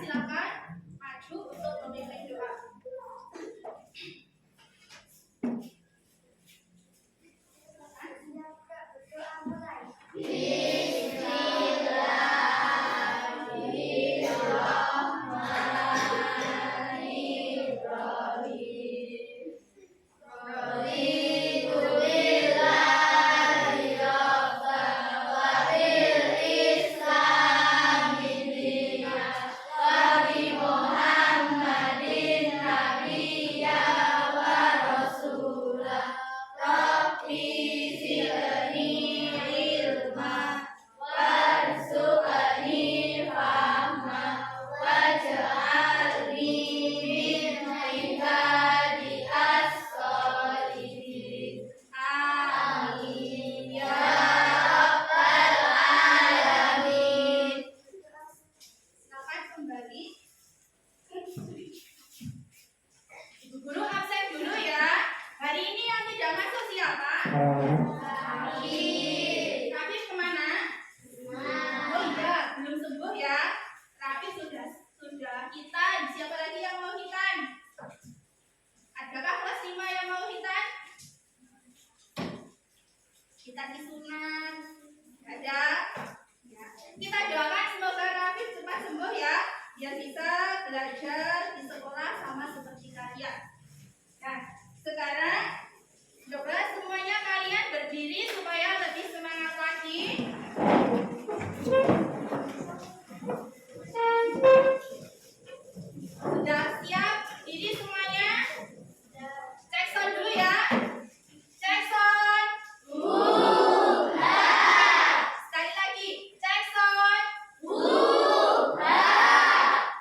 silakan maju untuk memimpin doa. Kita disunat, ada. Ya. Kita doakan semoga Rafif cepat sembuh ya, biar bisa belajar di sekolah sama seperti kalian. Nah, sekarang coba semuanya kalian berdiri supaya lebih semangat lagi. Sudah siap? Diri semuanya? Cek sound dulu ya. Cek sound. Sekali lagi, cek sound.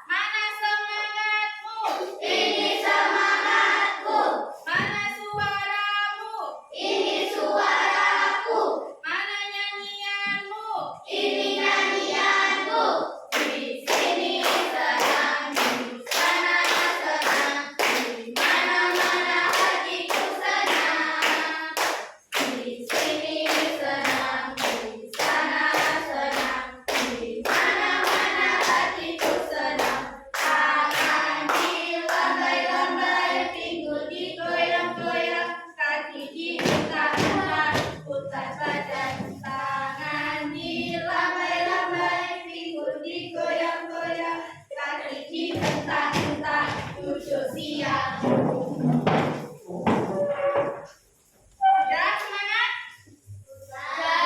Mana semangatmu? Ini semangatku. Mana suaramu? Ini suaraku. Mana nyanyianmu? Ini nyanyianku. Di sini senang, di sana senang, di mana-mana hatiku senang. Di sini senang, di sana senang, di mana-mana hatiku senang. Tangan dilambai-lambai, pinggul digoyang-goyang, kaki diputar-putar, putar badan. Tangan dilambai-lambai, pinggul digoyang-goyang, kaki diputar-putar, duduk siap. Sudah semangat? Sudah.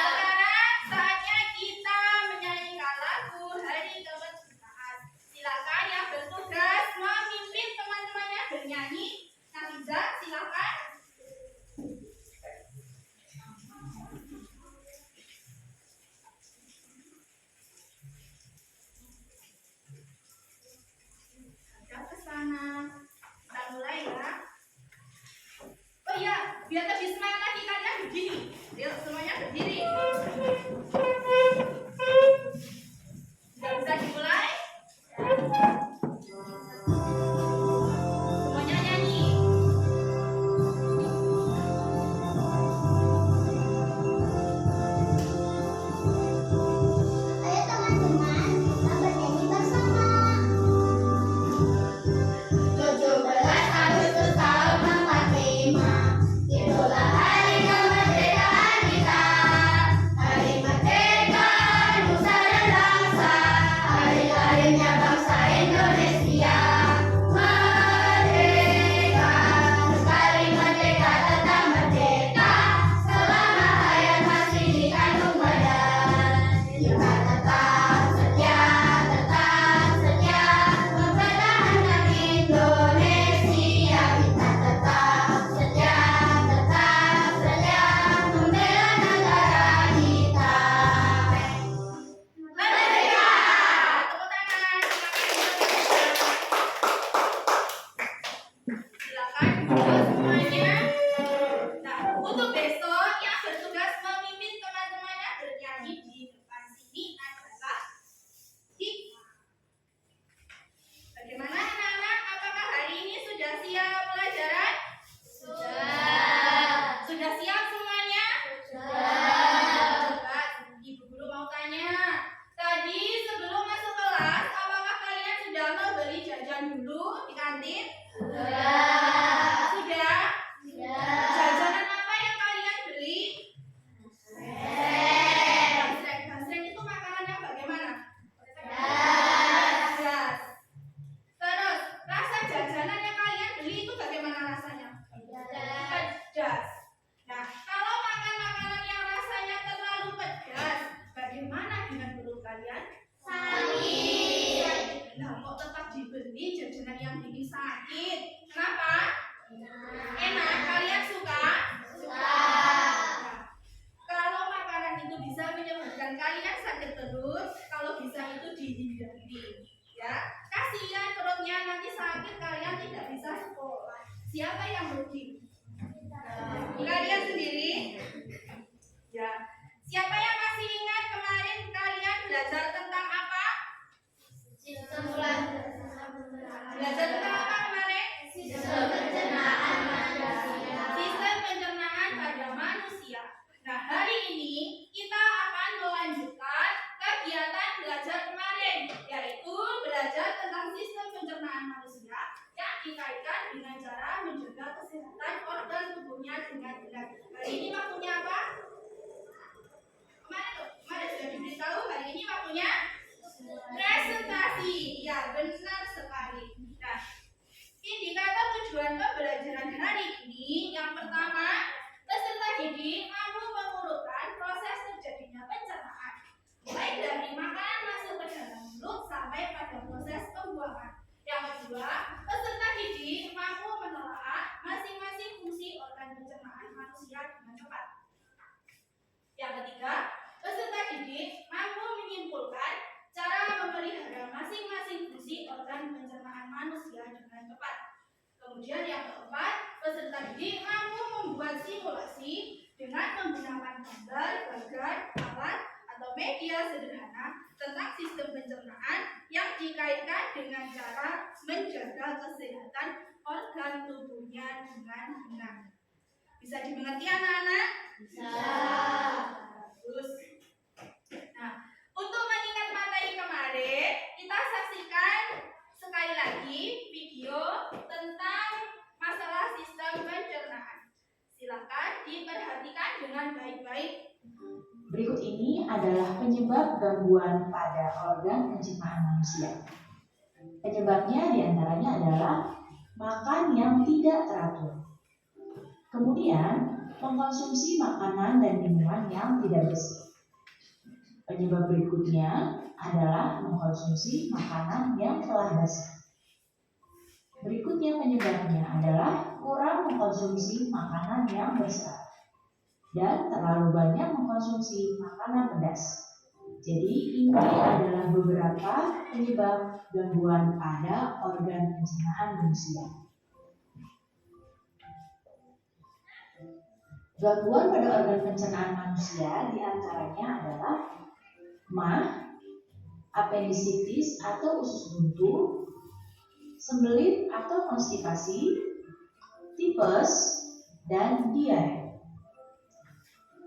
Sekarang saatnya kita menyanyikan lagu Hari Kemerdekaan. Silakan yang bertugas memimpin teman-temannya bernyanyi. Nafizah, silakan. Ada ke sana. Kita mulai ya. Oh iya, biar lebih semangat lagi kalian berdiri. Ayo semuanya berdiri. Sudah bisa dimulai? Semuanya nyanyi. Ayo teman-teman, kita bernyanyi bersama. 17 Agustus tahun 45, itulah hari kemerdekaan kita. Hari merdeka nusa dan bangsa, hari lahirnya bangsa Indonesia. Merdeka, sekali merdeka tetap merdeka, selama hayat masih dikandung badan. Kita tetap setia mempertahankan Indonesia. Kita tetap setia membela negara kita. Merdeka! Tepuk tangan. Silakan duduk semuanya. Nah, untuk besok yang bertugas memimpin teman-temannya bernyanyi di depan sini adalah hikmah. Bagaimana anak-anak? Apakah hari ini sudah siap pelajaran? Sudah siap semuanya? Coba Ibu Guru mau tanya. Tadi sebelum masuk kelas, apakah beli jajan dulu di kantin? Sudah. Sudah? Sudah. Jajanan apa yang kalian beli? Basreng. Basreng itu makanannya bagaimana? Pedas. Terus, rasa jajanan yang kalian beli itu bagaimana rasanya? Pedas. Nah, kalau makan makanan yang rasanya terlalu pedas, bagaimana dengan perut kalian? Sakit. Nah, kok tetap dibeli jajanan yang bikin sakit? Kenapa? Enak. Kalian suka? Nah, kalau makanan itu bisa menyebabkan kalian sakit perut, kalau bisa itu dihindari. Ya, kasihan perutnya nanti sakit, kalian tidak bisa sekolah. Siapa yang rugi? Kalian sendiri? Ya. Siapa yang masih ingat kemarin kalian belajar tentang apa? Belajar tentang apa kemarin? Sistem pencernaan pada manusia. Nah, hari ini kita akan melanjutkan kegiatan belajar kemarin, yaitu belajar tentang sistem pencernaan manusia yang dikaitkan dengan cara menjaga kesehatan organ tubuhnya dengan benar. Hari ini waktunya apa? Kemarin sudah diberitahu, hari ini waktunya presentasi. Ya, benar sekali. Nah, indikator tujuan pembelajaran hari ini yang pertama, peserta didik mampu mengurutkan proses terjadinya pencernaan, mulai dari makanan masuk ke dalam mulut sampai pada proses pembuangan. Yang kedua, peserta didik mampu menelaah masing-masing fungsi organ pencernaan manusia dengan cepat. Yang ketiga, peserta didik mampu menyimpulkan cara memelihara masing-masing fungsi organ pencernaan manusia dengan tepat. Kemudian yang keempat, peserta didik mampu membuat simulasi dengan menggunakan gambar, alat, atau media sederhana tentang sistem pencernaan yang dikaitkan dengan cara menjaga kesehatan organ tubuhnya dengan benar. Bisa dimengerti anak-anak? Bisa. Bagus. Nah, untuk mengingat materi kemarin, kita saksikan sekali lagi video tentang masalah sistem pencernaan. Silakan diperhatikan dengan baik-baik. Berikut ini adalah penyebab gangguan pada organ pencernaan manusia. Penyebabnya diantaranya adalah makan yang tidak teratur. Kemudian, mengkonsumsi makanan dan minuman yang tidak bersih. Penyebab berikutnya adalah mengkonsumsi makanan yang telah basi. Berikutnya penyebabnya adalah kurang mengkonsumsi makanan yang berserat dan terlalu banyak mengkonsumsi makanan pedas. Jadi ini adalah beberapa penyebab gangguan pada organ pencernaan manusia. Gangguan pada organ pencernaan manusia diantaranya adalah MAH, apendisitis atau usus buntu, sembelit atau konstipasi, tipes, dan diare.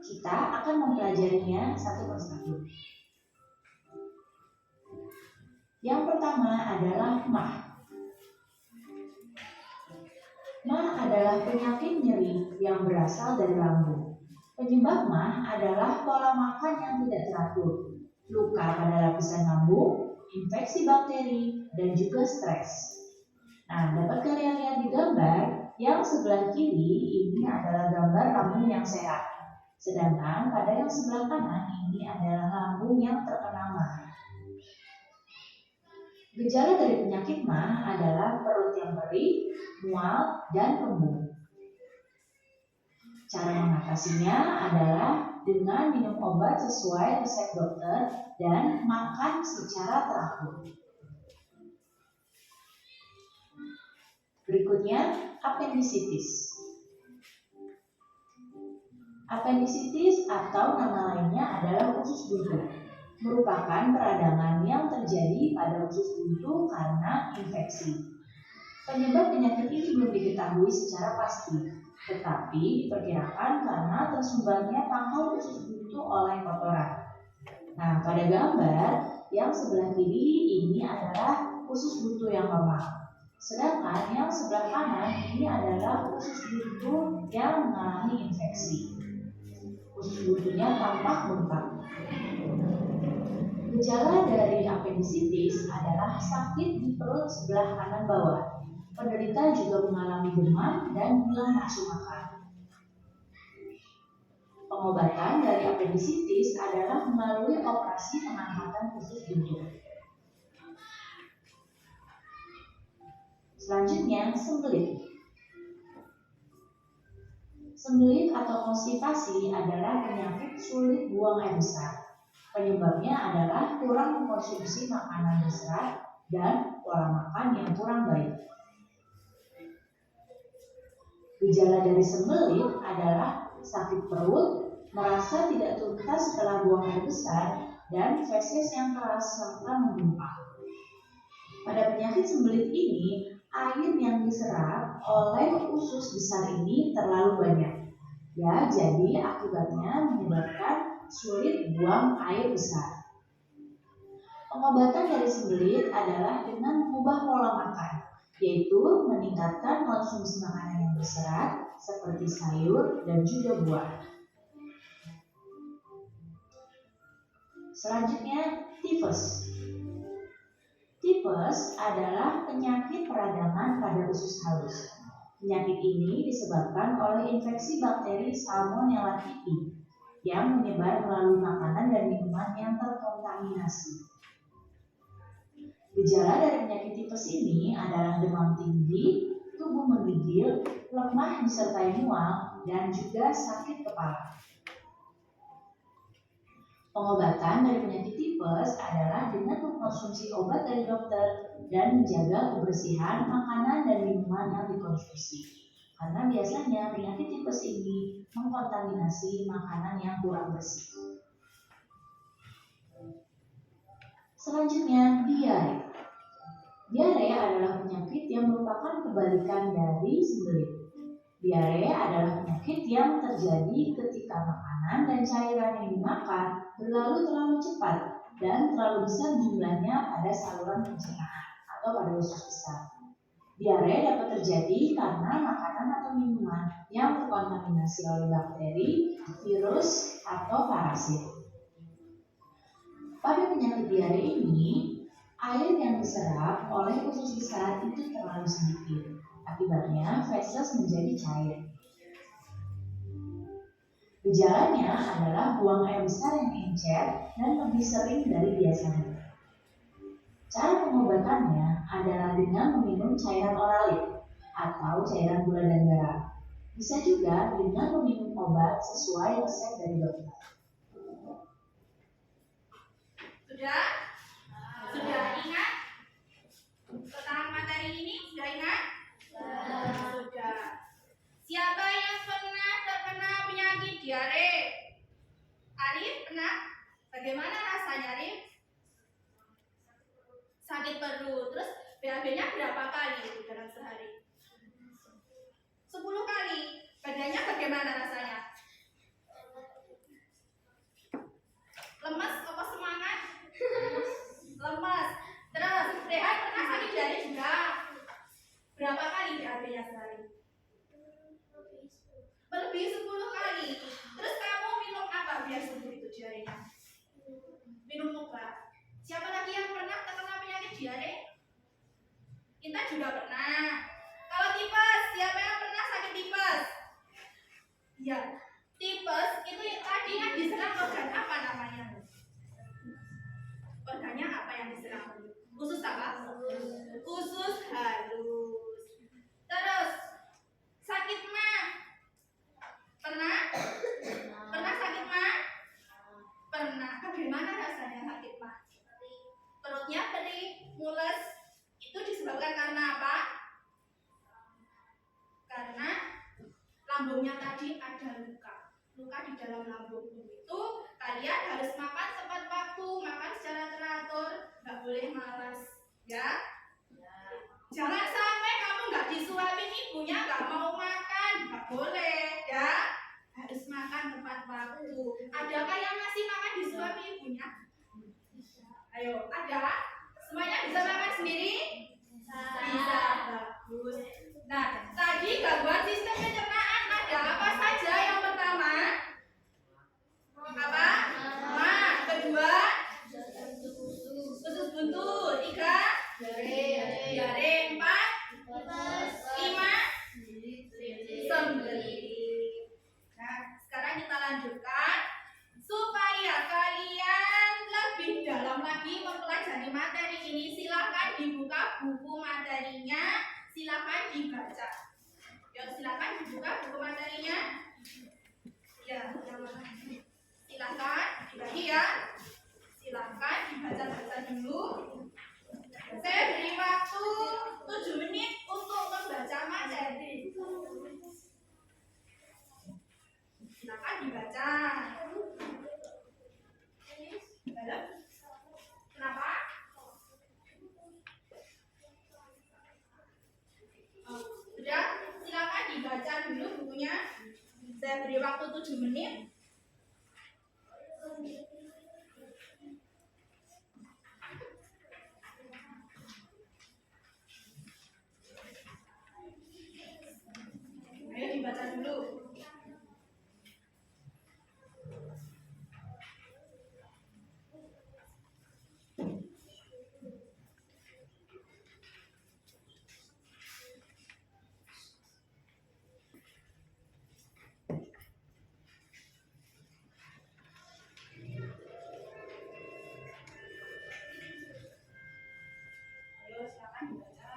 Kita akan mempelajarinya satu persatu. Yang pertama adalah MAH. MAH adalah penyakit nyeri yang berasal dari lambung. Penyebab MAH adalah pola makan yang tidak teratur, luka pada lapisan lambung, infeksi bakteri, dan juga stres. Nah, dapat kalian lihat di gambar yang sebelah kiri ini adalah gambar lambung yang sehat. Sedangkan pada yang sebelah kanan ini adalah lambung yang terkena MAH. Gejala dari penyakit MAH adalah perut yang perih, mual, dan kembung. Cara mengatasinya adalah dengan minum obat sesuai resep dokter dan makan secara teratur. Berikutnya, apendisitis. Apendisitis atau nama lainnya adalah usus buntu, merupakan peradangan yang terjadi pada usus buntu karena infeksi. Penyebab penyakit ini belum diketahui secara pasti, tetapi diperkirakan karena tersumbatnya pangkal usus buntu oleh kotoran. Nah, pada gambar yang sebelah kiri ini adalah usus buntu yang yang normal. Sedangkan yang sebelah kanan ini adalah usus buntu yang mengalami infeksi. Usus buntunya tampak bengkak. Gejala dari apendisitis adalah sakit di perut sebelah kanan bawah. Penderita juga mengalami demam dan hilang nafsu makan. Pengobatan dari apendisitis adalah melalui operasi pengangkatan usus buntu. Selanjutnya, sembelit. Sembelit atau konstipasi adalah penyakit sulit buang air besar. Penyebabnya adalah kurang mengkonsumsi makanan berserat dan pola makan yang kurang baik. Gejala dari sembelit adalah sakit perut, merasa tidak tuntas setelah buang air besar, dan feses yang keras serta menggumpal. Pada penyakit sembelit ini, air yang diserap oleh usus besar ini terlalu banyak. Ya, jadi akibatnya menyebabkan sulit buang air besar. Pengobatan dari sembelit adalah dengan mengubah pola makan, yaitu meningkatkan konsumsi makanan yang berserat seperti sayur dan juga buah. Selanjutnya, tifus. Tifus adalah penyakit peradangan pada usus halus. Penyakit ini disebabkan oleh infeksi bakteri Salmonella typhi yang menyebar melalui makanan dan minuman yang terkontaminasi. Gejala dari penyakit tifus ini adalah demam tinggi, tubuh menggigil, lemah disertai mual, dan juga sakit kepala. Pengobatan dari penyakit tifus adalah dengan mengkonsumsi obat dari dokter dan menjaga kebersihan makanan dan minuman yang dikonsumsi. Karena biasanya penyakit tifus ini mengkontaminasi makanan yang kurang bersih. Selanjutnya, diare. Diare adalah penyakit yang merupakan kebalikan dari sembelit. Diare adalah penyakit yang terjadi ketika makanan dan cairan yang dimakan berlalu terlalu cepat dan terlalu besar jumlahnya pada saluran pencernaan atau pada usus besar. Diare dapat terjadi karena makanan atau minuman yang terkontaminasi oleh bakteri, virus, atau parasit. Pada penyakit diare ini, air yang diserap oleh usus besar itu terlalu sedikit. Akibatnya, feses menjadi cair. Gejalanya adalah buang air besar yang encer dan lebih sering dari biasanya. Cara pengobatannya adalah dengan meminum cairan oralit atau cairan gula dan garam. Bisa juga dengan meminum obat sesuai resep dari dokter. Sudah? Sudah ingat? Tentang materi ini sudah ingat? Sudah. Siapa yang pernah terkena penyakit diare? Arif pernah? Bagaimana rasanya, Arif? Sakit perut. Terus BAB-nya berapa kali itu dalam sehari? 10 kali. Badannya bagaimana rasanya? Lemas apa semangat? Lemas. Terus Rehan pernah sakit diare juga? Berapa kali BAB-nya sehari? Melebihi 10 kali. Terus kamu minum apa biar sembuh itu diarenya? Minum obat. Siapa lagi yang pernah terkena penyakit diare? Kita juga pernah. Kalau tipes, siapa yang pernah sakit tipes? Ya, tipes itu tadi yang diserang organ apa namanya? Organnya apa yang diserang? Usus apa? Usus halus. Terus sakit mah? Pernah? Pernah sakit mah? Pernah. Bagaimana rasanya sakit mah? Perutnya perih, mules. Itu disebabkan karena apa? Karena lambungnya tadi ada luka. Luka di dalam lambung itu kalian harus makan tepat waktu, makan secara teratur, nggak boleh malas, ya? Jangan sampai kamu nggak disuapin ibunya, nggak mau makan, nggak boleh, ya? Harus makan tepat waktu. Adakah yang masih makan disuapin ibunya? Ayo, ada? Semuanya bisa makan sendiri? buku materinya, silakan dibaca. Yuk, silakan dibuka buku materinya. Ya, yang mana? Silakan dibagi ya. Silakan dibaca-baca dulu. Saya beri waktu 7 menit untuk membaca materi. Silakan dibaca. Dalam? Kenapa? Sudah, silakan dibaca dulu bukunya. Saya beri waktu 7 menit. Ayo dibaca dulu. Ayo silakan dibaca.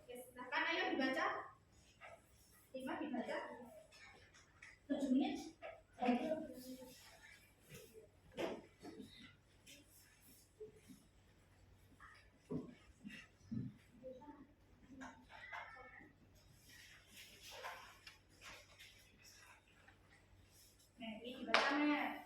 Oke, silakan ayo dibaca. 5 dibaca. 7 menit. Nah, ini dibaca, Nek.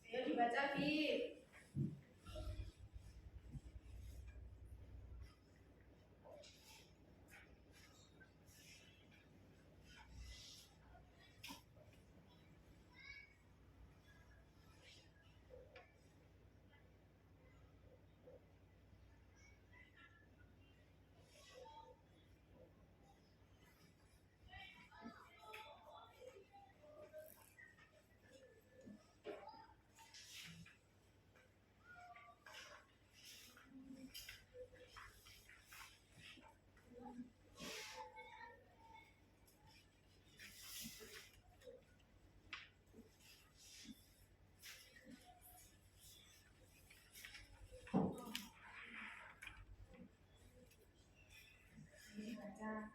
Ayo dibaca, Bi. Dibaca.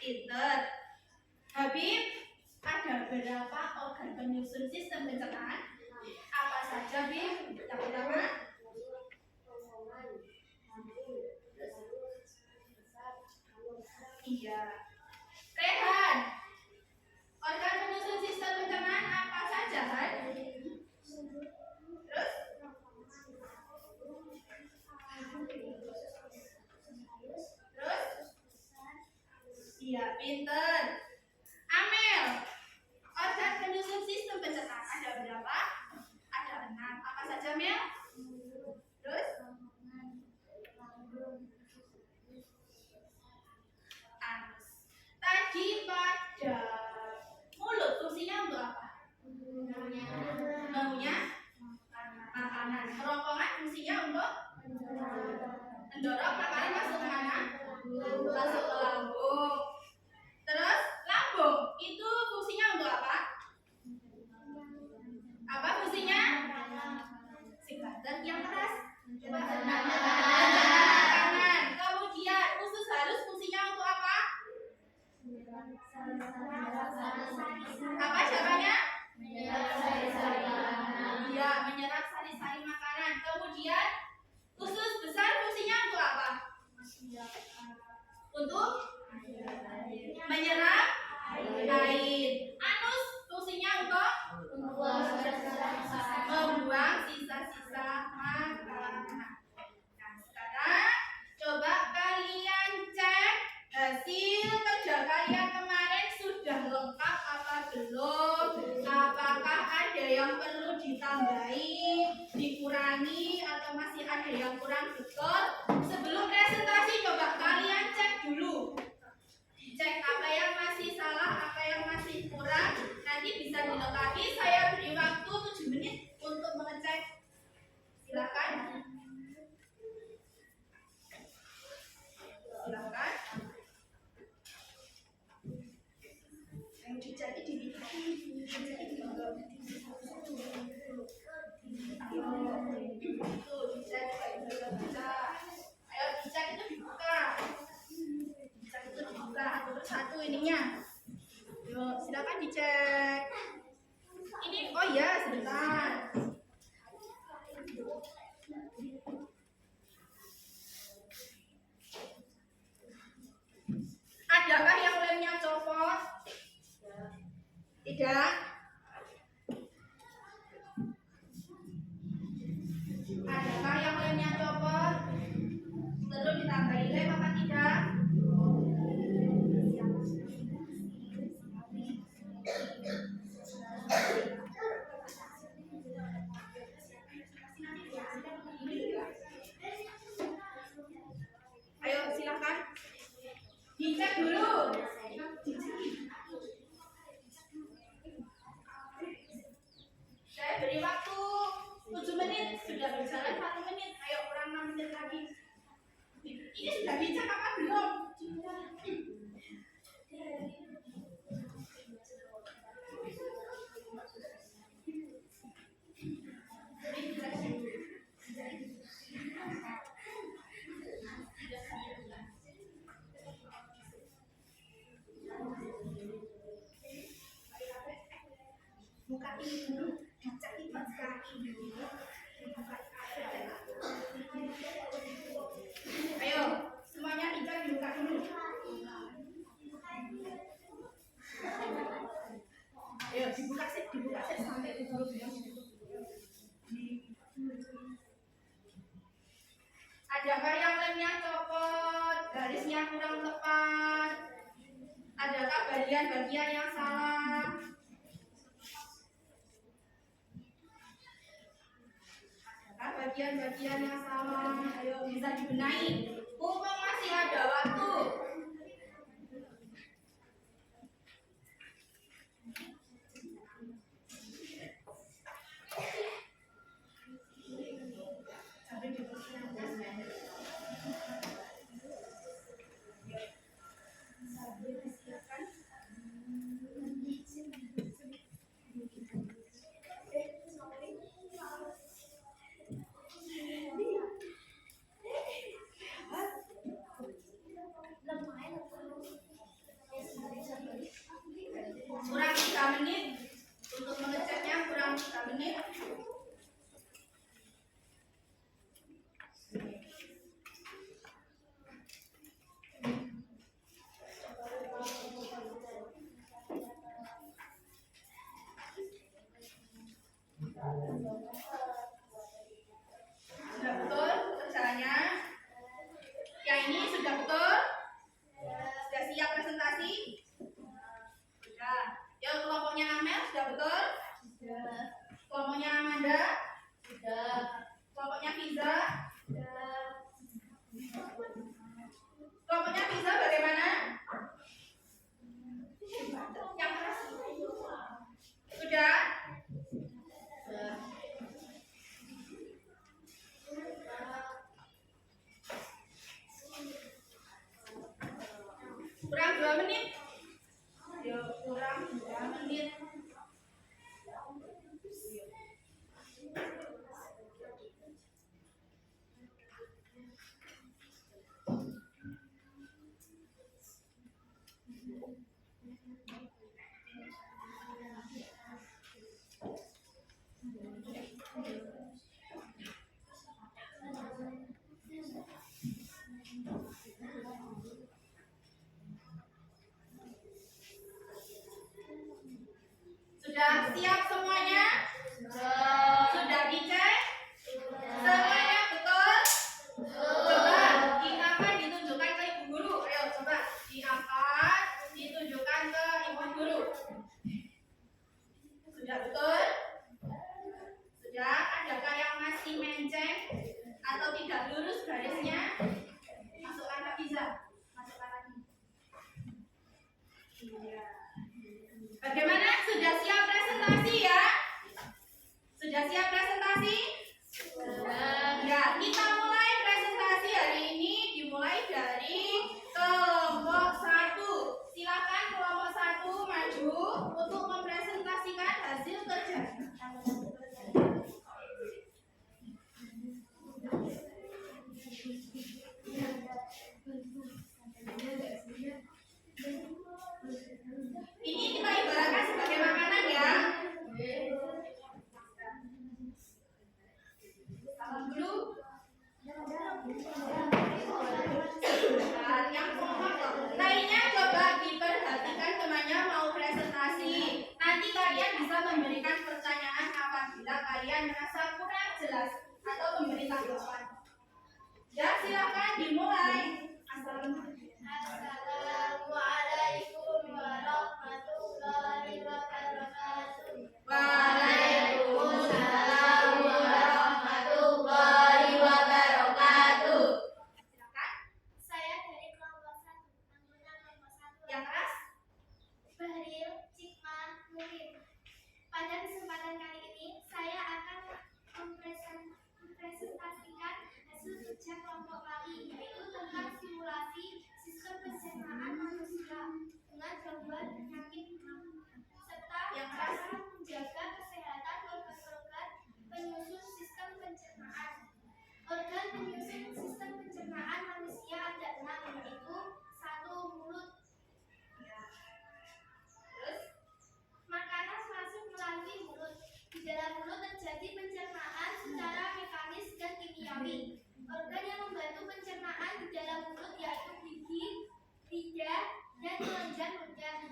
Pinter. Habib, ada berapa organ penyusun sistem pencernaan? Apa saja, Bib? Yang pertama, iya. Rehan, organ penyusun sistem pencernaan apa saja, Han? Terus? Iya, pinter. Amel, organ penyusun sistem pencernaan ada berapa? Ada 6. Apa saja, Mel? Terus? Anus. Tadi pada mulut fungsinya untuk apa? Maunya makanan. Kerongkongan fungsinya untuk mendorong makanan masuk ke mana? Masuk ke lambung. Terus lambung itu fungsinya untuk apa? Apa fungsinya? Sikatan yang keras. Coba makanan. Kemudian usus halus fungsinya untuk apa? Apa jawabannya? Iya, menyerap sari-sari makanan. Kemudian usus besar fungsinya untuk apa? Untuk menyerap air. Anus fungsinya untuk membuang sisa-sisa makanan. Nah, sekarang coba kalian cek hasil kerja kalian kemarin sudah lengkap apa belum? Apakah ada yang perlu ditambahi, dikurangi, atau masih ada yang kurang betul? Sebelum presentasi coba kalian cek dulu. Cek apa yang masih salah, apa yang masih kurang. Nanti bisa dilengkapi. Saya beri waktu 7 menit untuk mengecek. Silakan. Silakan. Yang dicek di Tuh, dicek bisa. Ayo dicek itu dibuka. Dicek itu dibuka satu persatu ininya. Yuk, silakan dicek. Ini oh ya, sebentar. Adakah yang lemnya copot? Tidak. Adakah yang lemnya copot? Perlu ditambahi lem apa tidak? Ayo silakan dicek dulu. Saya beri waktu 7 menit, sudah berjalan 1 menit. Ayo kurang 6 menit lagi. Ini sudah dicek apa belum? Buka ini dulu, dicek ini sekali dulu. Ayo, semuanya dicek dibuka dulu. Ayo dibuka sih sampai ke dulu. Adakah yang lemnya copot, garisnya kurang tepat? Adakah bagian-bagian yang salah? Adakah bagian-bagian yang salah? Ayo bisa dibenahi. Mumpung masih ada waktu. Kurang 2 menit. Ya, kurang 2 menit. Sudah siap semuanya? Sudah dicek? Semuanya betul? Coba diangkat ditunjukkan ke ibu guru. Ayo coba diangkat ditunjukkan ke ibu guru. Sudah betul? Sudah? Adakah yang masih menceng atau tidak lurus garisnya? Masukkan Kak Iza. Masukkan lagi. Iya. Bagaimana? Sudah siap presentasi ya? Sudah siap presentasi? Ya, kita mulai presentasi hari ini dimulai dari kelompok 1. Silakan kelompok 1 maju untuk mempresentasikan hasil kerja. Ini kita ibaratkan sebagai makanan ya. Salam dulu. Nah, yang lainnya coba diperhatikan temannya mau presentasi. Nanti kalian bisa memberikan pertanyaan apabila kalian merasa kurang jelas atau memberi tanggapan. Ya, silakan dimulai. Assalamualaikum warahmatullahi wabarakatuh. Waalaikumsalam warahmatullahi wabarakatuh. Silakan. Saya dari kelompok 1, anggota kelompok 1. Yang keras. Bahril Cikman Mulim. Pada kesempatan kali ini, saya akan mempresentasikan hasil kerja kelompok kami, yaitu tentang simulasi sistem pencernaan manusia dengan gangguan penyakit serta cara menjaga kesehatan organ-organ penyusun sistem pencernaan. Organ penyusun sistem pencernaan manusia ada 6, yaitu 1. Mulut. Terus Makanan masuk melalui mulut. Di dalam mulut terjadi pencernaan secara mekanis dan kimiawi. Organ yang membantu pencernaan di dalam mulut yaitu gigi, lidah, dan kelenjar ludah.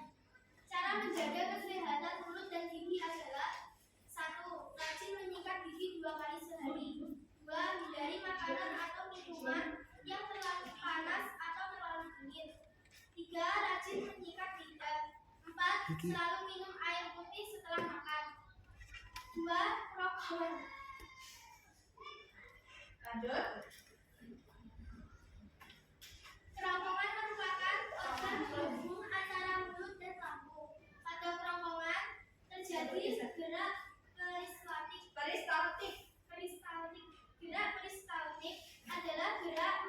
Cara menjaga kesehatan mulut dan gigi adalah 1. Rajin menyikat gigi 2 kali sehari. 2. Hindari makanan atau minuman yang terlalu panas atau terlalu dingin. 3. Rajin menyikat lidah. 4. Selalu minum air putih setelah makan. 2. Rokok. lanjut. Kerongkongan merupakan organ penghubung antara mulut dan lambung. Pada kerongkongan terjadi gerak Peristaltik. Gerak peristaltik adalah gerak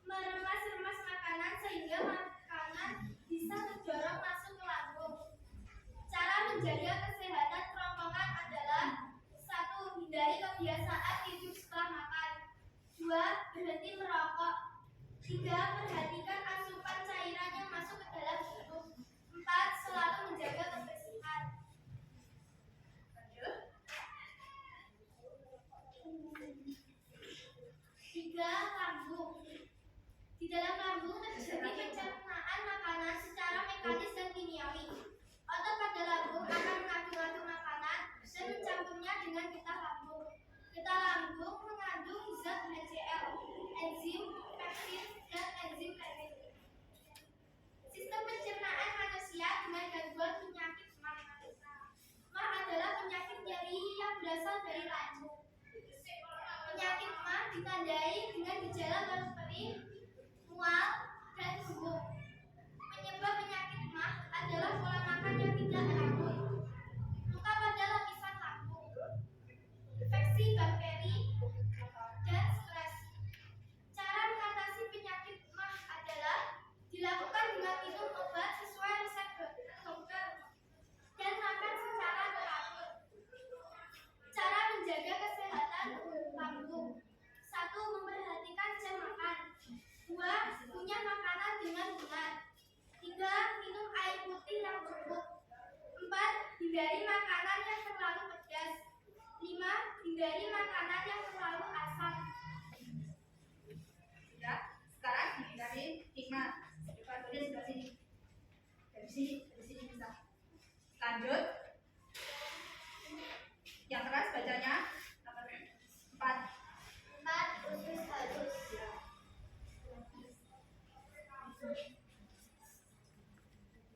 meremas-remas makanan sehingga makanan bisa terdorong masuk ke lambung. Cara menjaga kesehatan kerongkongan adalah 1. Hindari kebiasaan tidur setelah makan. 2. Berhenti merokok. 3. Perhatikan asupan cairan yang masuk ke dalam tubuh. 4. Selalu menjaga kebersihan. Lanjut. 3. Lambung. Di dalam lambung terjadi pencernaan makanan secara mekanis dan kimiawi. Otot pada lambung akan mengadu-adu makanan dan mencampurnya dengan getah lambung. Getah lambung mengandung zat HCl, enzim peptid, dan enzim peptid. Sistem pencernaan manusia dengan gangguan penyakit MAH. MAH adalah penyakit nyeri yang berasal dari lambung. Penyakit MAH ditandai dengan gejala perih, mual, dan gugup. Penyebab penyakit MAH adalah pola makan yang tidak teratur, luka pada lapisan lambung, infeksi bakteri, dan stres. Cara mengatasi penyakit MAH adalah lima. Ekvatornya sebelah sini. Dari sini bisa. Lanjut. Yang keras bacanya apa? 4. 4. Usus halus.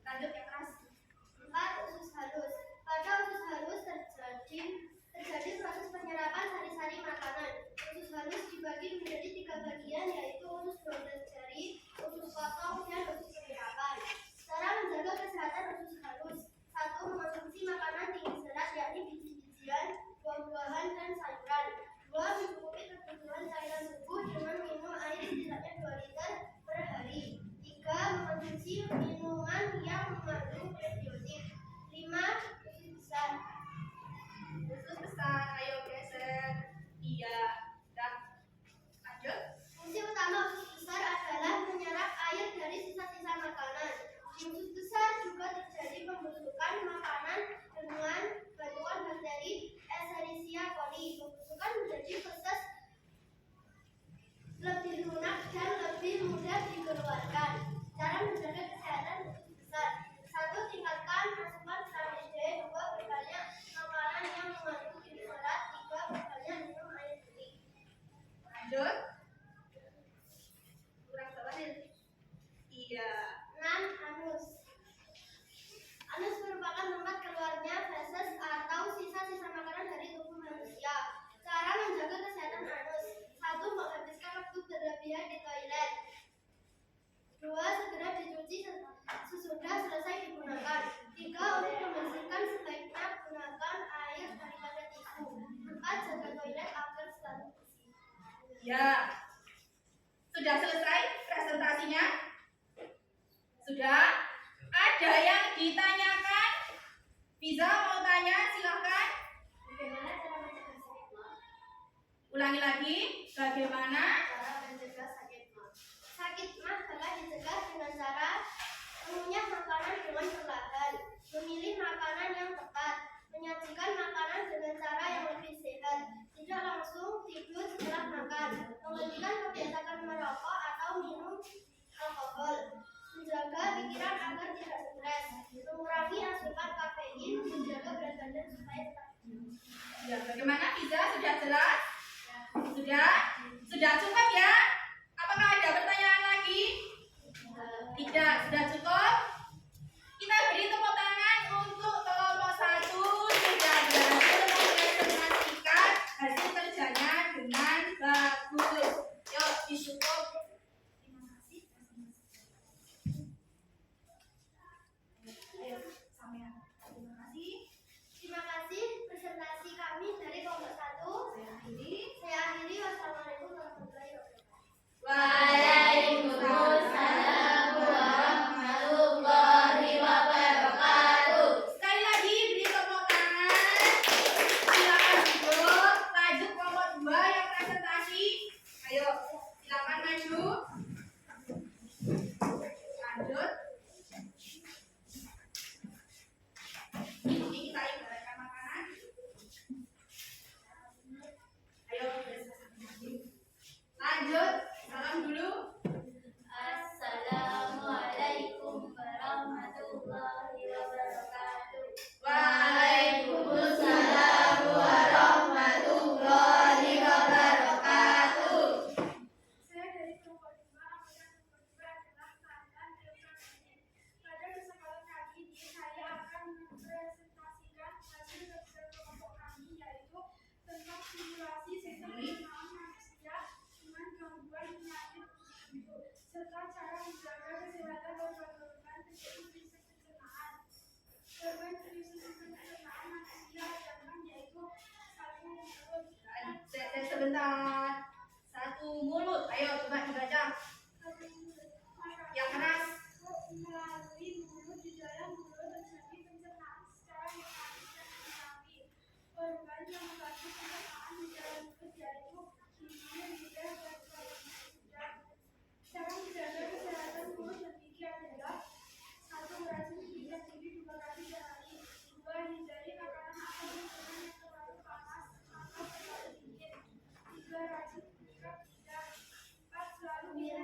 Lanjut yang keras. 4. Usus halus. Pada usus halus terjadi proses penyerapan sari-sari makanan. Usus halus dibagi menjadi 3 bagian, yaitu usus 12 jari, usus potong, dan usus penyerapan. Cara menjaga kesehatan usus halus: 1. Mengonsumsi makanan tinggi serat, yakni biji-bijian, buah-buahan, dan sayuran. 2. Mencukupi kebutuhan cairan tubuh dengan minum air setidaknya 2 liter per hari. 3. Mengonsumsi minuman yang mengandung prebiotik. 5. Usus besar. Usus besar, ayo geser. Iya. Dah. Lanjut. Fungsi utama usus besar adalah menyerap air dari sisa-sisa makanan. Di usus besar juga terjadi pembusukan makanan dengan bantuan bakteri Escherichia coli. Pembusukan menjadi proses lebih lunak dan lebih mudah dikeluarkan. Cara menjaga kesehatan usus besar: 1. Tingkatkan asupan vitamin D. 2. Perbanyak makanan yang mengandung tinggi serat. 3. Perbanyak minum air putih. Lanjut. Kurang bawah nih. Iya. 6. Anus. Anus merupakan tempat keluarnya feses atau sisa-sisa makanan dari tubuh manusia. Cara menjaga kesehatan anus: 1. Menghabiskan waktu berlebihan di toilet. 2. Segera dicuci sesudah selesai digunakan. 3. Untuk membersihkan sebaiknya gunakan air daripada tisu. 4. Jaga toilet agar selalu bersih. Ya. Sudah selesai presentasinya? Sudah? Ada yang ditanyakan? Bisa mau tanya? Silahkan. Bagaimana cara mencegah sakit mah? Ulangi lagi. Bagaimana? Cara mencegah sakit mah. Sakit mah dapat dicegah dengan cara mengunyah makanan dengan perlahan, memilih makanan yang tepat, menyajikan makanan dengan cara yang lebih sehat, tidak langsung tidur setelah makan, menghentikan kebiasaan merokok atau minum alkohol, menjaga pikiran agar tidak stres, mengurangi asupan kafein, menjaga berat badan supaya tetap Ya, bagaimana bisa? Sudah jelas? Sudah? Sudah cukup ya? Apakah ada pertanyaan lagi? Tidak, sudah cukup? Kita beri tepuk tangan untuk kelompok 1 sudah berhasil mempresentasikan hasil kerjanya dengan bagus. Yuk, disyukur. Ayo, sampean. Terima kasih. Terima kasih presentasi kami dari kelompok 1. Saya akhiri. Saya akhiri. Wassalamualaikum warahmatullahi wabarakatuh. Waalaikumsalam warahmatullahi wabarakatuh. Sekali lagi beri tepuk tangan. Silakan duduk. Lanjut kelompok 2 yang presentasi. Ayo, silakan maju. Lanjut. Ini kita ibaratkan makanan. Ayo, lanjut. Salam dulu. Assalamualaikum warahmatullahi wabarakatuh. Waalaikumsalam warahmatullahi wabarakatuh. Saya dari kelompok 5, anggota kelompok 2 adalah keadaan Depresi. Pada kesempatan kali ini saya akan mempresentasikan hasil kerja kelompok kami, yaitu tentang simulasi sistem pengenalan manusia dengan gangguan penyakit tertentu, serta cara menjaga kesehatan organ-organ terjadi krisis pencernaan. Korban krisis sistem pencernaan manusia adalah yaitu 1. Mulut. Sebentar. 1 mulut. Ayo coba dibaca. Yang keras. Melalui mulut, di dalam mulut terjadi pencernaan secara mekanis dan alami. Organ yang membantu pencernaan di dalam mulut yaitu gigi, lidah, dan saluran. Cara menjaga kesehatan mulut dan gigi adalah: 1. Meracik gigi gigi 2 kali sehari. 2. Hindari makanan atau minuman yang terlalu panas atau terlalu dingin. 3. Rajin menyikat lidah. 4. Selalu minum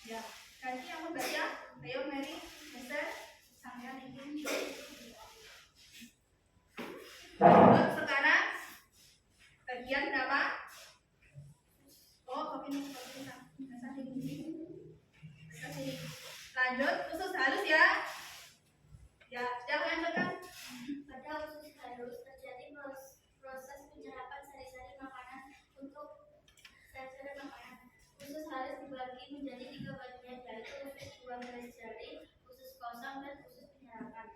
Ya, ganti yang membaca. Ayo Mary, Mister, sampean ini. Lanjut sekarang bagian berapa? Oh, kopi lanjut usus halus ya. Ya, sudah lanjutkan. Pada usus halus terjadi proses penyerapan sari-sari makanan untuk sari-sari makanan. Usus halus dibagi menjadi 3 bagian, yaitu usus 12 jari, usus kosong, dan usus penyerapan.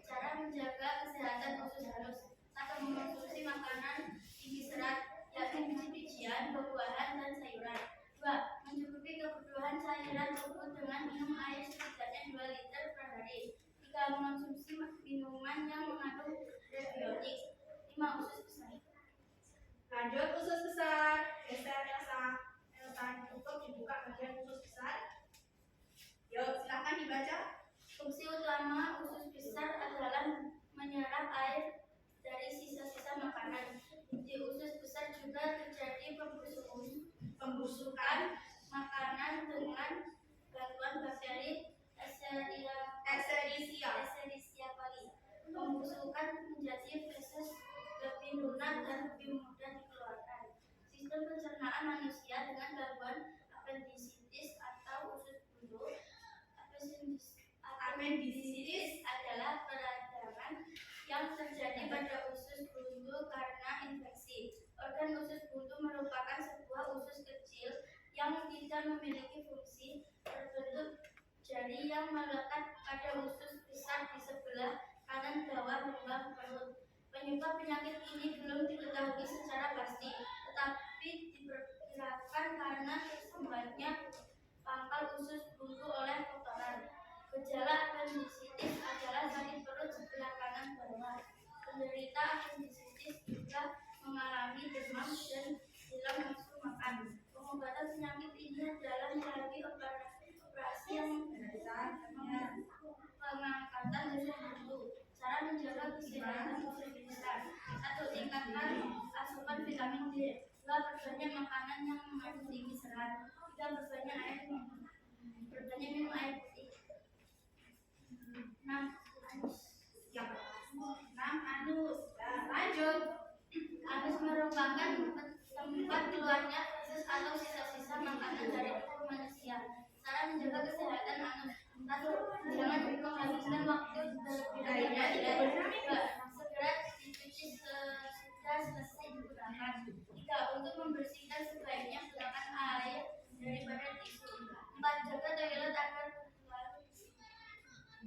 Cara menjaga kesehatan usus halus: 1. Mengonsumsi makanan tinggi serat, yakni biji-bijian, buah-buahan, dan sayuran. 2. Mencukupi kebutuhan cairan tubuh dengan minum air setidaknya 2 liter per hari. 3. Mengonsumsi minuman yang mengandung prebiotik. 5. Usus besar. Lanjut usus besar. Geser Elsa cukup dibuka bagian usus besar. Yuk, silakan dibaca. Fungsi utama usus besar adalah menyerap air dari sisa-sisa makanan. Di usus besar juga terjadi pembusukan makanan dengan bantuan bakteri Escherichia coli. Pembusukan menjadi feses lebih lunak dan lebih mudah dikeluarkan. Sistem pencernaan manusia dengan gangguan appendicitis atau usus buntu. Appendicitis adalah peradangan yang terjadi pada usus buntu karena infeksi. Organ usus buntu merupakan sebuah usus kecil yang tidak memiliki fungsi, berbentuk jari yang melekat pada usus besar di sebelah kanan bawah lubang perut. Penyebab penyakit ini belum diketahui secara pasti, tetapi diperkirakan karena tersumbatnya pangkal usus buntu oleh kotoran. Gejala appendicitis adalah sakit perut sebelah kanan bawah. Penderita appendicitis juga mengalami demam dan hilang nafsu makan. Pengobatan penyakit ini adalah melalui operasi yang pengangkatan usus buntu. Cara menjaga kesehatan usus besar: 1. Tingkatkan asupan vitamin D. 2. Perbanyak makanan yang mengandung tinggi serat. 3. Perbanyak minum air putih. 6. Anus. Yang 6 anus. Nah, lanjut. Anus merupakan tempat keluarnya feses atau sisa-sisa makanan dari tubuh manusia. Cara menjaga kesehatan anus: 1. Jangan menghabiskan waktu berlebih-lebih. 2. Segera dicuci sesudah selesai digunakan. 3. Untuk membersihkan sebaiknya gunakan air daripada tisu. 4. Jaga toilet agar selalu bersih.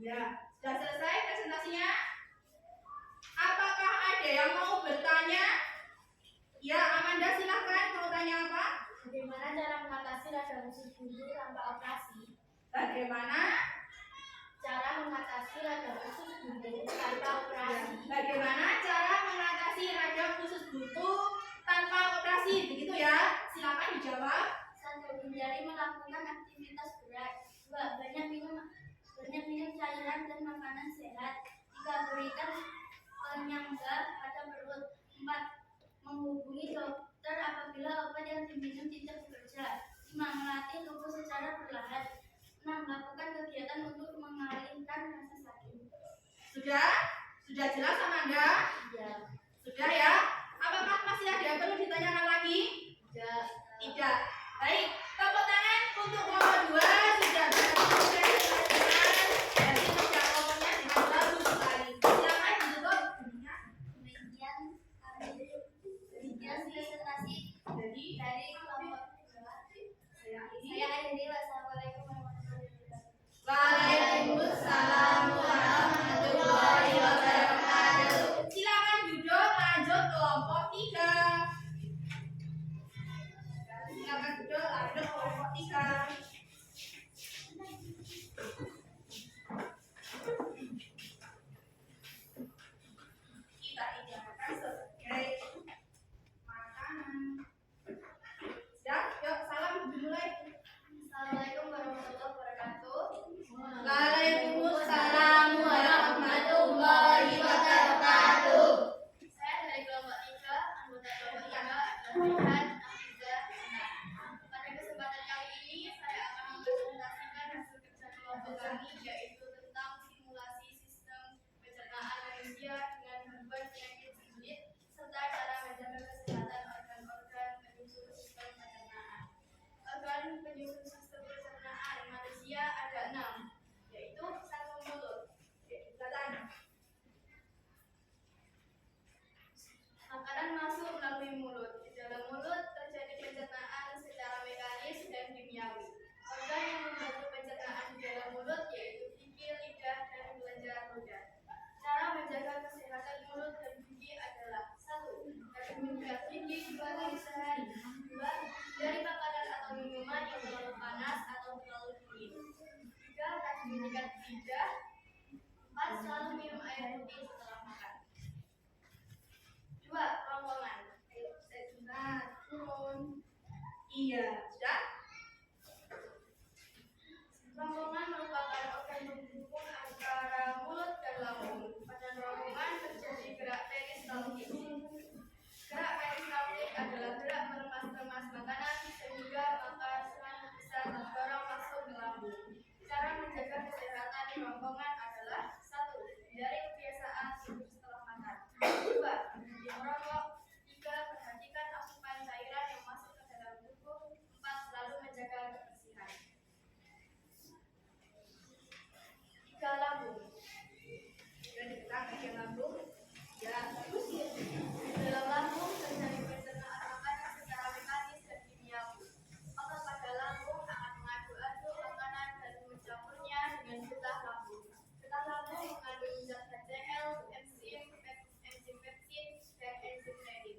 Ya, sudah selesai presentasinya? Apakah ada yang mau bertanya? Ya, Amanda silakan, mau tanya apa? Bagaimana cara mengatasi radang usus buntu tanpa operasi? Bagaimana? Cara mengatasi radang usus buntu tanpa operasi. Bagaimana cara mengatasi radang usus buntu tanpa operasi? Begitu ya? Silakan dijawab. 1. Hindari melakukan aktivitas berat. 2. Banyak minum cairan dan makanan sehat. 3. Berikan penyangga pada perut. 4. Menghubungi dokter apabila obat yang diminum tidak bekerja. 5. Melatih tubuh secara perlahan. 6. Lakukan kegiatan untuk mengalihkan rasa sakit. Sudah? Sudah jelas Amanda? Ya. Sudah ya? Apakah masih ada yang perlu ditanyakan lagi? Ya. Tidak. Baik, tepuk tangan untuk nomor 2 sudah berhasil dijelaskan dan sudah kelompoknya dengan bagus sekali. Silakan ditutup. Demikian presentasi Jadi dari kelompok saya ini. saya akhiri. Wassalamualaikum warahmatullahi wabarakatuh. Waalaikumsalam warahmatullahi wabarakatuh. Silakan. Etikat 3. 4. Selalu minum air putih setelah makan. 2. Ronggongan. Ayo, saya sunat. Turun. Iya, sudah? Ronggongan merupakan organ penghubung antara mulut dan lambung. Pada ronggongan terjadi gerak peristaltik. Gerak peristaltik adalah gerak meremas-remas makanan sehingga makanan bisa terdorong masuk ke lambung. Cara menjaga kesehatan ronggongan adalah: 1. Hindari kebiasaan duduk setelah makan. 2. Berhenti merokok. 3. Perhatikan asupan cairan yang masuk ke dalam tubuh. 4. Selalu menjaga kebersihan. 3. Lambung. Sudah dipegang bagian lambung. Ya, terus ya. Di dalam lambung terjadi pencernaan makanan secara mekanis dan kimiawi. Otot pada lambung akan mengaduk-aduk makanan dan mencampurnya dengan getah lambung. Getah lambung mengandung zat HCl, enzim peptid, dan enzim renin.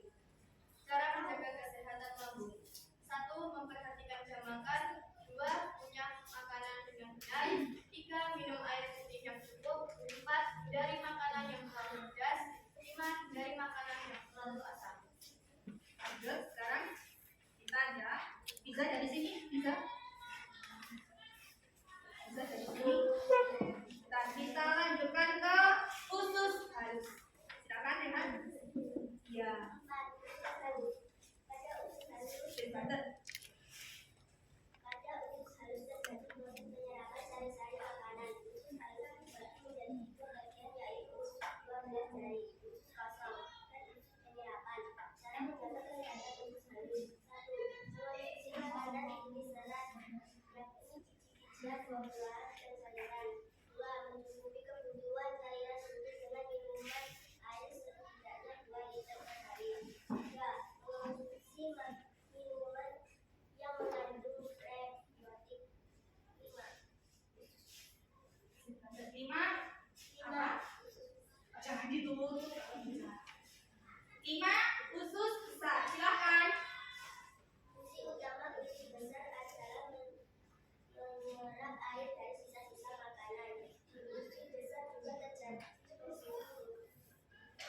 Cara menjaga kesehatan lambung: 1. Memperhatikan jam makan. 2. Kunyah makanan dengan benar. 3. Minum air putih yang cukup. 4. Hindari makanan yang terlalu pedas. 5. Hindari makanan yang terlalu asam. Lanjut, sekarang kita ya. Bisa dari sini, bisa. Bisa dari sini. Dan kita lanjutkan ke usus halus. Silakan Rehan. Ya, Bader. Pada usus halus terjadi proses penyerapan sari-sari makanan. Usus halus dibagi menjadi 3 bagian, yaitu usus buang dan dari usus kosong dan usus penyerapan. Cara menjaga kesehatan usus halus: 1. Mengonsumsi makanan tinggi serat, biji-bijian, buah-buahan, dan sayuran. 2. Mencukupi kebutuhan cairan suntik dengan minuman air setidaknya 2 liter per hari. 3. Mengonsumsi minuman yang mengandung prebiotik. 5. Apa? Jangan ditutup. 5. Usus besar. Silakan. Fungsi utama usus besar adalah menyerap air dari sisa-sisa makanan. Di usus besar juga terjadi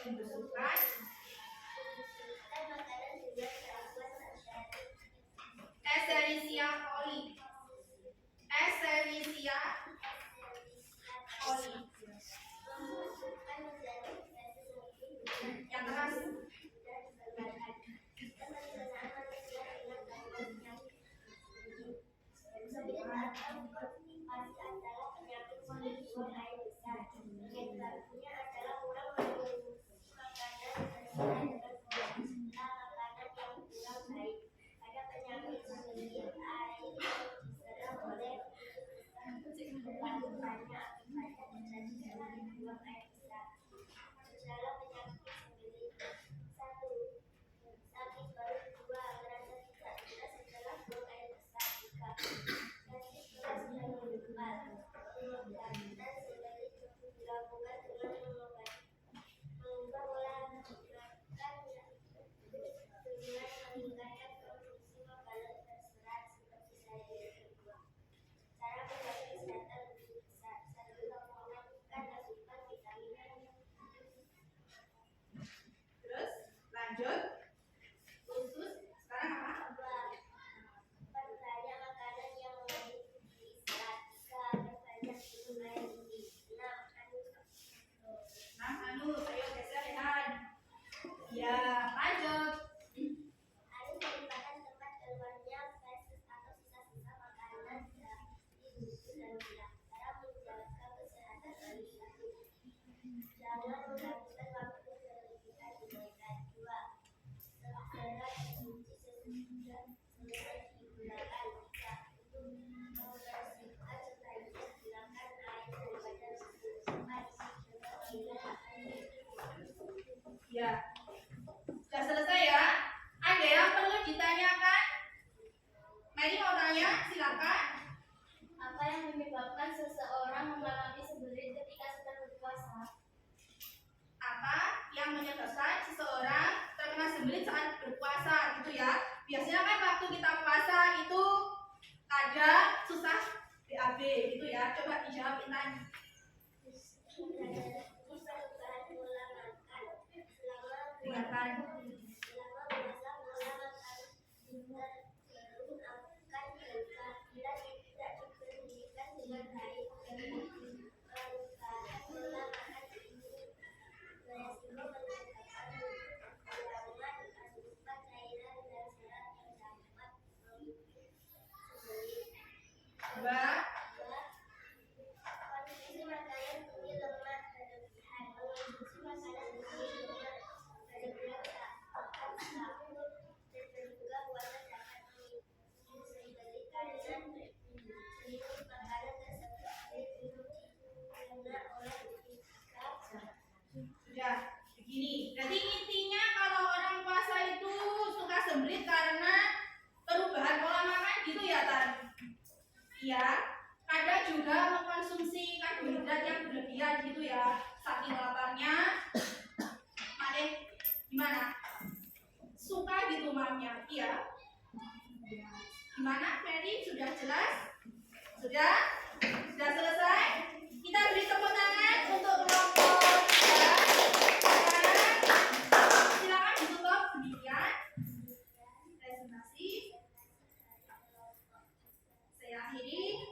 Pembusukan. makanan juga terbuat dari Escherichia coli. Escherichia coli. memasukkan menjadi feses mungkin Yang keras. dan dibanggakan. Dan pencernaan manusia dengan gangguan penyakit. Penyakit atau konstipasi adalah penyakit kulit buang air besar. Penyebabnya adalah kurang mengonsumsi makanan sesuai dengan kualitas makanan yang kurang baik. Pada penyakit kulit air yang diserang oleh usus besar terlalu banyak akibatnya terjadi jalan buang air besar. Gejala penyakit sembelit: 1. Sakit perut. 2. Merasa tidak jelas setelah buang air besar. 3. Sakit keras dan menggumpal. Pengobatan sembelit dilakukan dengan mengubah pola makan dengan meningkatkan konsumsi makanan berserat seperti sayur dan buah. Cara menjaga kesehatan usus besar: 1. Mengurangkan asupan vitamin. Terus lanjut. Usus. Sekarang apa? 2. Perbanyak makanan yang mengandung gizi serat. 3. Perbanyak minum air putih. 6. Anus. Ayo geser Rehan. Ya, lanjut. Anus merupakan tempat keluarnya feses atau sisa-sisa makanan di busu dan ulah. Cara menjaga kesehatan anus: 1. Jangan menghabiskan waktu berlebihan di toilet. 2. Segera dicuci sesudah selesai digunakan. 3. Untuk membersihkan sebaiknya silakan air daripada susu. 4. Jaga air. Ya. Sudah selesai ya. Ada yang perlu ditanyakan? Mary mau tanya, silakan. Apa yang menyebabkan seseorang mengalami sembelit ketika sedang berpuasa? Apa yang menyebabkan seseorang terkena sembelit saat berpuasa gitu ya? Biasanya kan waktu kita puasa itu ada susah BAB gitu ya. Coba dijawab Gini, jadi intinya kalau orang puasa itu suka semprit karena perubahan pola makan gitu ya Tan? Iya. Kadang juga mengkonsumsi karbohidrat yang berlebihan gitu ya. Saking laparnya, Made gimana? Suka gitu mamnya, iya. Gimana, Mary? Sudah jelas? Sudah? Sudah selesai? Kita beri tepuk tangan untuk kelompok 3. Sekarang silakan ditutup demikian presentasi. Saya akhiri.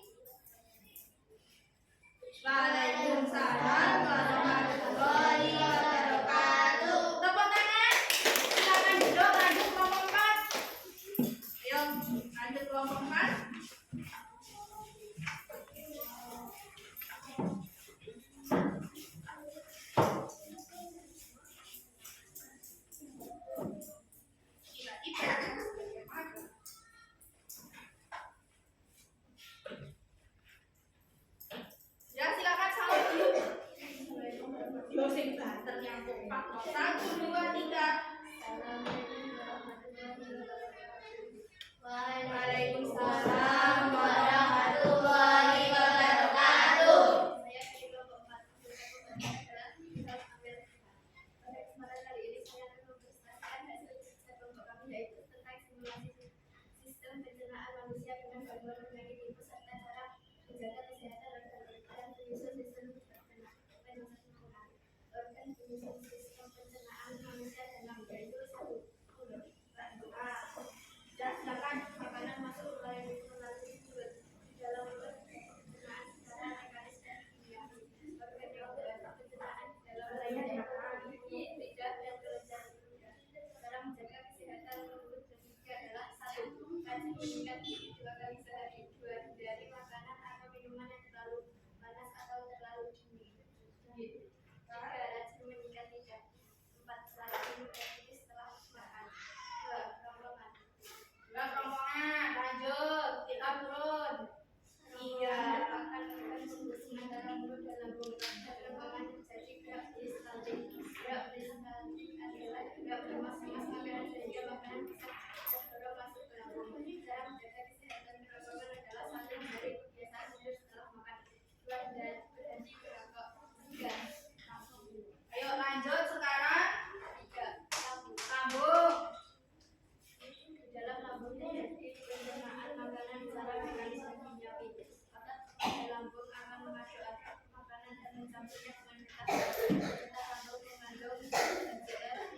Waalaikumsalam warahmatullahi wabarakatuh. Tepuk tangan. Silakan duduk, lanjut kelompok 4. Ayo, lanjut kelompok 4. Ya, silakan salam dulu. Dosen banter yang kompak. 1, 2, 3. Waalaikumsalam warahmatullahi wabarakatuh. Saya dari kelompok 4. Adalah pada kesempatan kali ini saya akan mempresentasikan hasil riset kelompok kami, yaitu tentang simulasi sistem pencernaan manusia dengan gangguan penyakit tipes serta cara menjaga kesehatan organ penyusun sistem pencernaan. Organ penyusun sistem pencernaan manusia dalam, yaitu 1. Ya, silakan. Makanan masuk melalui mulut di dalam mulut pencernaan secara mekanis dan kimiawi. Organ yang bergerak pencernaan di dalam layar gigi, lidah, dan kelenjar. Cara menjaga kesehatan mulut dan gigi adalah 1. Rajin menyikat gigi 2 kali sehari. 2. Hindari makanan atau minuman yang terlalu panas atau terlalu dingin. 3. Rajin menyikat lidah. 4. Selalu minum air putih setelah makan. 2. Rombongan. Dua rombongan, lanjut. Kita turun. Iya. Makan sentuhan dalam mulut dan lambung. Penerbangan terjadi gerak peristaltik. Gerak peristaltik adalah gerak bermas-mas makanan sehingga makanan bisa terdorong masuk ke lambung. Cara menjaga kesehatan penerbangan adalah 1. Hindari kebiasaan tidur setelah makan. 2. Berhenti merokok. 3. Ayo lanjut sekarang. 3. Lambung. Lambung. Di dalam lambung terjadi pencernaan makanan secara mekanis dan kimiawi. Otot pada lambung akan memasukkan makanan dan mencampurnya dengan getah. Getah lambung mengandung MCR,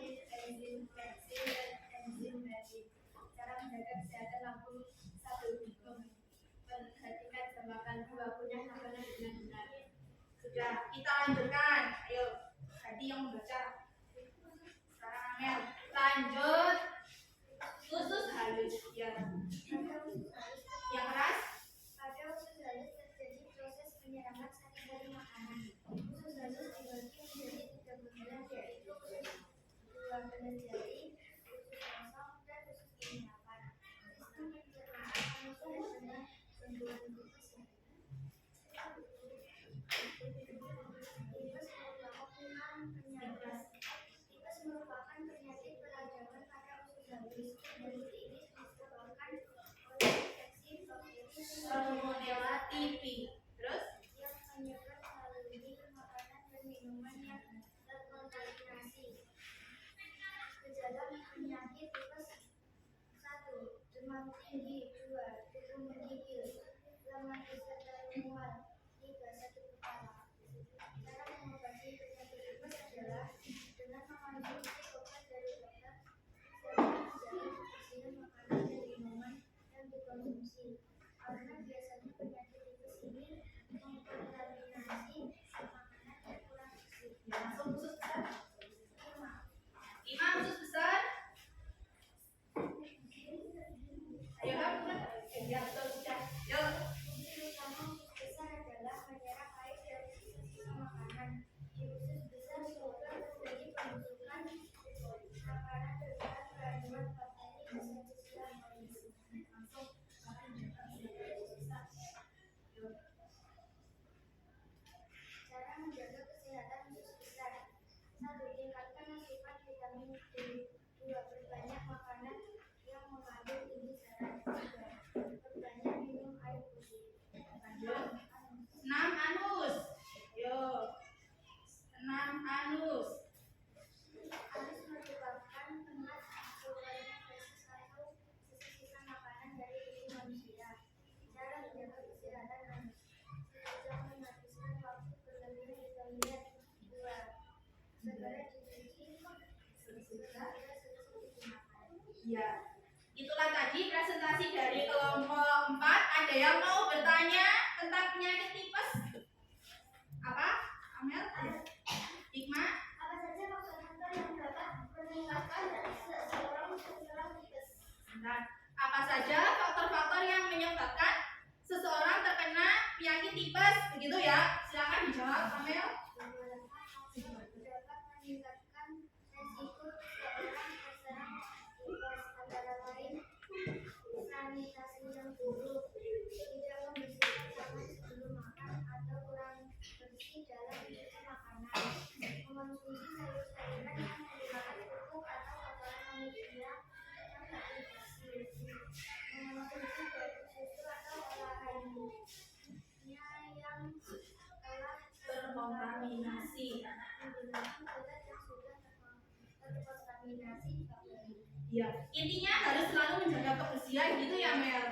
enzim pepsin, dan enzim renin. Cara menjaga kesehatan lambung 1. Memperhatikan jam makan. 2. Kunyah makanan dengan benar. Sudah, kita lanjutkan. Ayo, Hadi yang membaca. Sekarang Amel. Lanjut. Usus halus. Ya. Yang keras. Pada usus halus terjadi proses penyerapan sakit dari makanan. Usus halus dibagi menjadi 3 bagian, yaitu usus 2 belas jari, usus kosong, dan usus penyerapan. Sistem pencernaan manusia adalah bentukan tipes. Tipes merupakan penyakit peradangan pada usus halus. Kondisi ini disebabkan oleh infeksi bakteri Salmonella typhi. Terus? yang menyebar melalui makanan dan minuman yang terkontaminasi. Gejala penyakit tipes 1. Demam tinggi. 2. Debu menggigil. Lemah disertai mual. 3. Sakit kepala. Cara mengobati penyakit tipes adalah dengan mengonsumsi obat dari dokter serta menjalani kebersihan makanan dan minuman yang dikonsumsi. Karena biasanya penyakit tipes ini Ya, itulah tadi presentasi dari kelompok 4. Ada yang mau bertanya tentang penyakit tipes? Apa? Amel? Hikmah? Apa saja faktor-faktor yang dapat menyebabkan seseorang tipes? Bentar. Apa saja faktor-faktor yang menyebabkan seseorang terkena penyakit tipes? Begitu ya? Silakan dijawab, Amel. Dapat meningkatkan resiko seseorang terserang tipes, antara lain sanitasi yang buruk, tidak membersihkan tangan sebelum makan, atau kurang bersih dalam mencuci makanan, mengonsumsi sayur-sayuran yang menggunakan pupuk atau kotoran manusia yang tak bersih, mengonsumsi produk susu atau olahannya yang telah Terkontaminasi. menggunakan kulit yang sudah terkontaminasi bakteri. Iya, intinya harus selalu menjaga kebersihan gitu ya, Mel.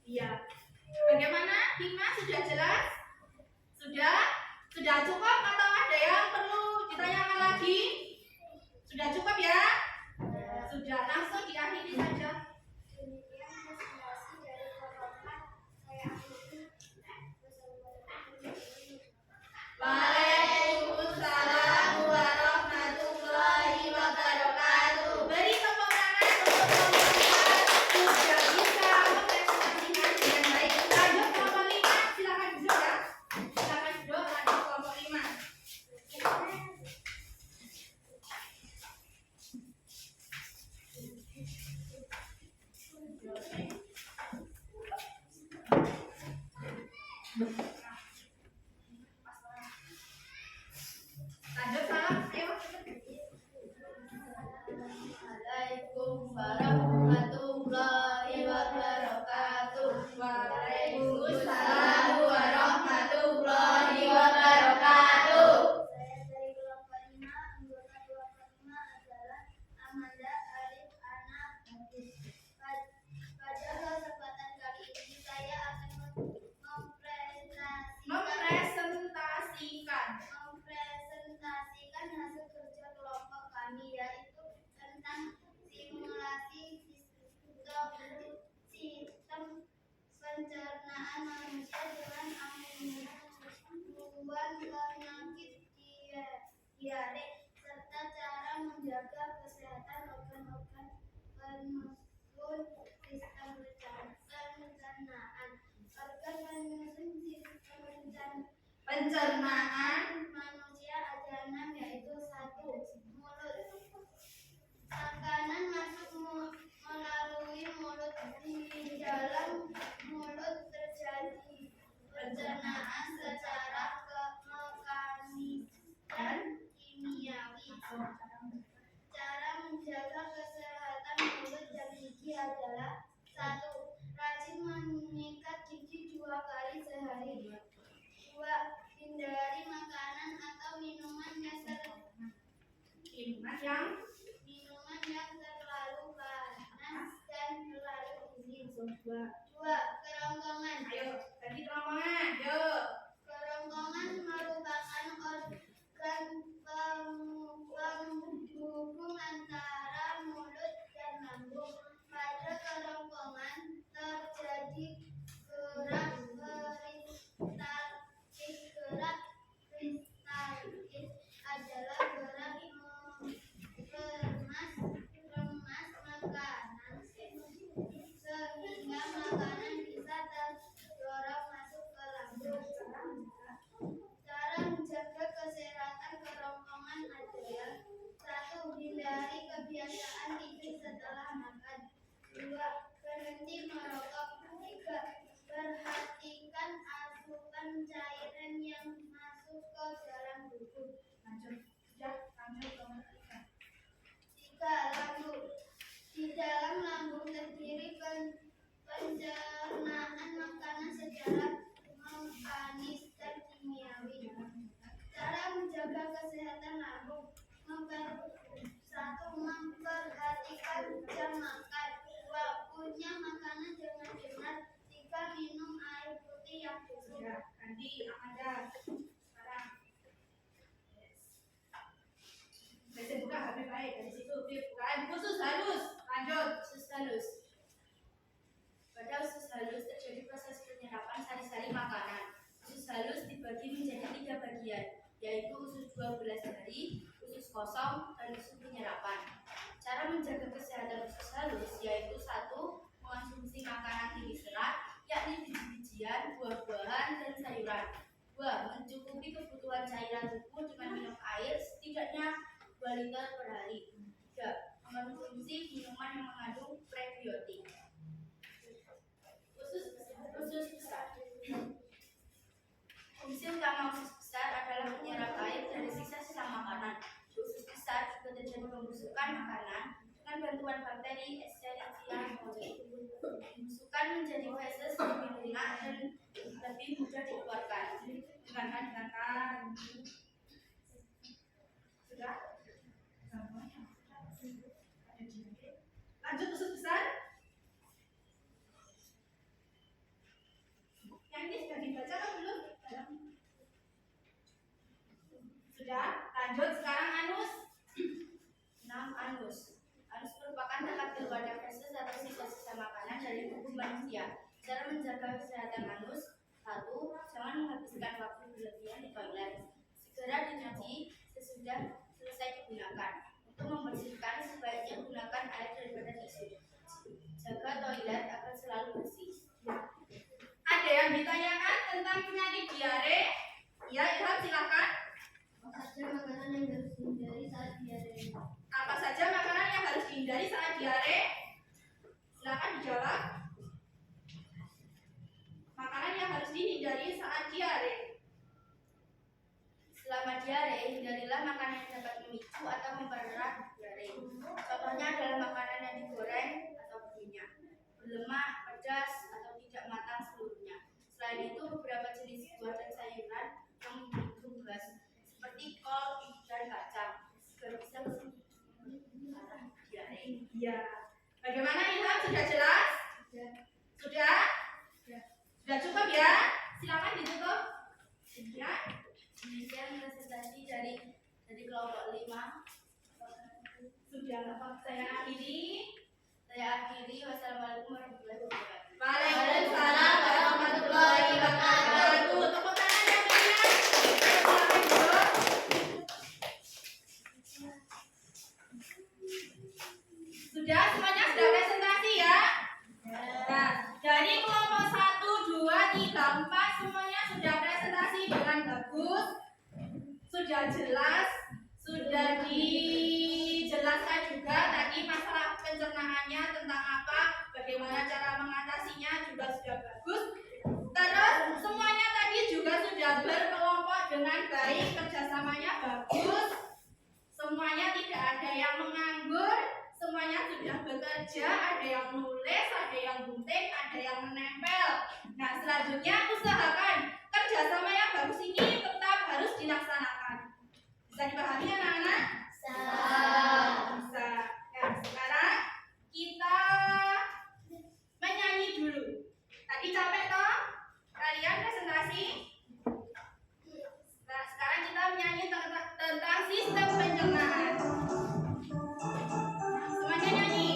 Iya. Bagaimana? Hikmah sudah jelas? Sudah? Sudah cukup atau ada yang perlu ditanyakan lagi? Sudah cukup ya? Sudah, langsung diakhiri saja. Demikian presentasi dari kelompok 4. Saya akhiri. Wassalamualaikum. Waalaikumsalam warahmatullahi wabarakatuh. Beri tepuk tangan untuk kelompok 4 sudah bisa mempresentasikan dengan baik. Lanjut kelompok 5, silakan duduk ya. Silakan duduk, lanjut kelompok 5. Lanjut salam, ayo. Assalamualaikum warahmatullahi wabarakatuh. Waalaikumsalam warahmatullahi wabarakatuh. Saya dari kelompok 5, anggota kelompok 5 adalah Amanda, Arif, Ana, Bagus. Pada kesempatan kali ini saya akan mempresentasikan hasil kerja kelompok kami, yaitu tentang simulasi sistem pencernaan manusia dengan amuan penyakit diare serta cara menjaga kesehatan organ-organ penyusun sistem pencernaan. Organ penyusun sistem Pencernaan. manusia ada 6, yaitu 1. Mulut. Makanan masuk melalui mulut. Di dalam mulut terjadi pencernaan secara mekanis dan kimiawi. Cara menjaga kesehatan mulut dan gigi adalah 1. Rajin menyikat gigi 2 kali sehari. 2. Hindari makanan atau minuman yang terlalu panas dan terlalu dingin. 2. Kerongkongan. Ayo, ganti rombongan. Yuk. Kerongkongan merupakan organ penghubung antara mulut dan lambung. Pada kerongkongan terjadi gerak kristalis adalah gerak remas makanan sehingga makanan bisa terdorong masuk ke lambung. Cara menjaga kesehatan kerongkongan adalah 1. Hindari kebiasaan tidur setelah makan. 2. Berhenti merokok. 3. Perhatikan asupan cairan yang masuk ke dalam tubuh. Lanjut. Sudah, lanjut kelompok 3. 3. Lambung. Di dalam lambung terdiri pencernaan makanan secara mekanis dan kimiawi. Cara menjaga kesehatan lambung. 1. Memperhatikan jam makan. 2. Kunyah makanan dengan benar. 3. Minum air putih yang cukup. Sudah, ganti Amanda. Sekarang. Yes. Bisa buka HP baik dari sini. Lanjut. Usus halus. Pada usus halus terjadi proses penyerapan sari-sari makanan. Usus halus dibagi menjadi 3 bagian, yaitu usus 12 jari, usus kosong, dan usus penyerapan. Cara menjaga kesehatan usus halus yaitu 1. Mengonsumsi makanan tinggi serat, yakni biji-bijian, buah-buahan, dan sayuran. 2. Mencukupi kebutuhan cairan tubuh dengan minum air setidaknya 2 liter per hari. 3. Mengonsumsi minuman yang mengandung prebiotik. Usus besar. Fungsi utama usus besar adalah menyerap air dari sisa-sisa makanan. Di usus besar juga terjadi pembusukan makanan dengan bantuan bakteri Escherichia coli. Pembusukan menjadi feses lebih lunak dan lebih mudah dikeluarkan. Dengarkan. Sudah? Lanjut usus besar. Yang ini sudah dibaca atau belum? Sudah? Lanjut sekarang anus. 6. Anus. Anus merupakan tempat keluarnya feses atau sisa-sisa makanan dari tubuh manusia. Cara menjaga kesehatan anus: 1. Jangan menghabiskan waktu berlebihan di toilet. Segera dicuci sesudah selesai digunakan. Untuk membersihkan, sebaiknya gunakan air daripada tisu. Jaga toilet agar selalu bersih. Ada yang ditanyakan tentang penyakit diare? Ya, Ilham silakan. Apa saja makanan yang harus dihindari saat diare? Apa saja makanan yang harus dihindari saat diare? Silakan dijawab. Makanan yang harus dihindari saat diare. Selama diare, hindarilah makanan yang dapat memicu atau mempererat diare. Contohnya adalah makanan yang digoreng atau berminyak, berlemak, pedas, atau tidak matang seluruhnya. Selain itu, beberapa jenis buah dan sayuran yang mengandung gas seperti kol dan kacang juga bisa mengarah diare. Ya. Bagaimana Ilham? Sudah jelas? Sudah? Sudah cukup ya? Silakan ditutup. Ya. Demikian presentasi dari kelompok 5. Sudah. Saya akhiri. Wassalamualaikum warahmatullahi wabarakatuh. Waalaikumsalam warahmatullahi wabarakatuh. Tepuk tangan yang meriah. Silakan duduk. Sudah semuanya sudah presentasi ya? Nah, dari kelompok 1, 2, 3, 4 semuanya sudah presentasi dengan bagus. Sudah jelas, sudah dijelaskan juga tadi masalah pencernaannya tentang apa, bagaimana cara mengatasinya juga sudah bagus. Terus semuanya tadi juga sudah berkelompok dengan baik, kerjasamanya bagus. Semuanya tidak ada yang menganggur, semuanya sudah bekerja, ada yang nulis, ada yang gunting, ada yang menempel. Nah, selanjutnya usahakan kerjasama yang bagus ini tetap harus dilaksanakan. Bisa dipahami anak-anak? Bisa. Nah, sekarang kita menyanyi dulu. Tadi capek toh? Kalian presentasi? Nah, sekarang kita menyanyi tentang sistem pencernaan. Semuanya nyanyi.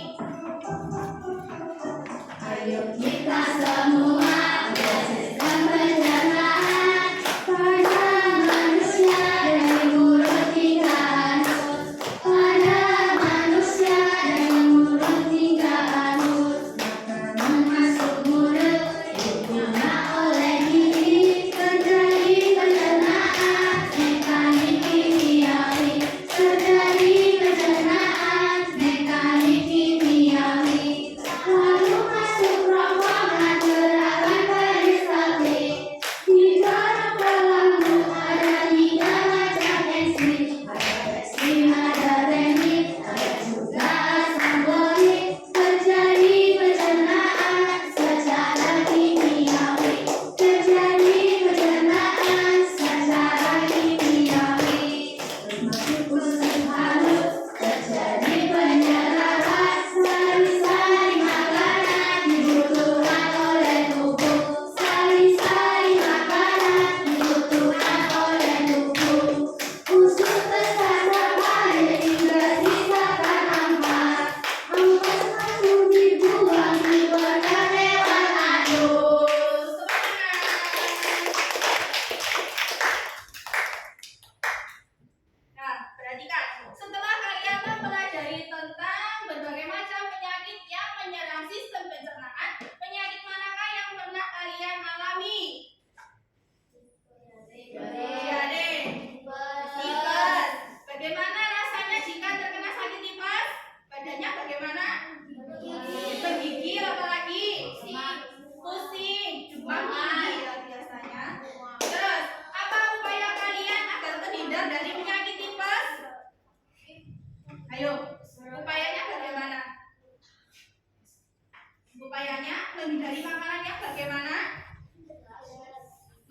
Ayo kita semua belajar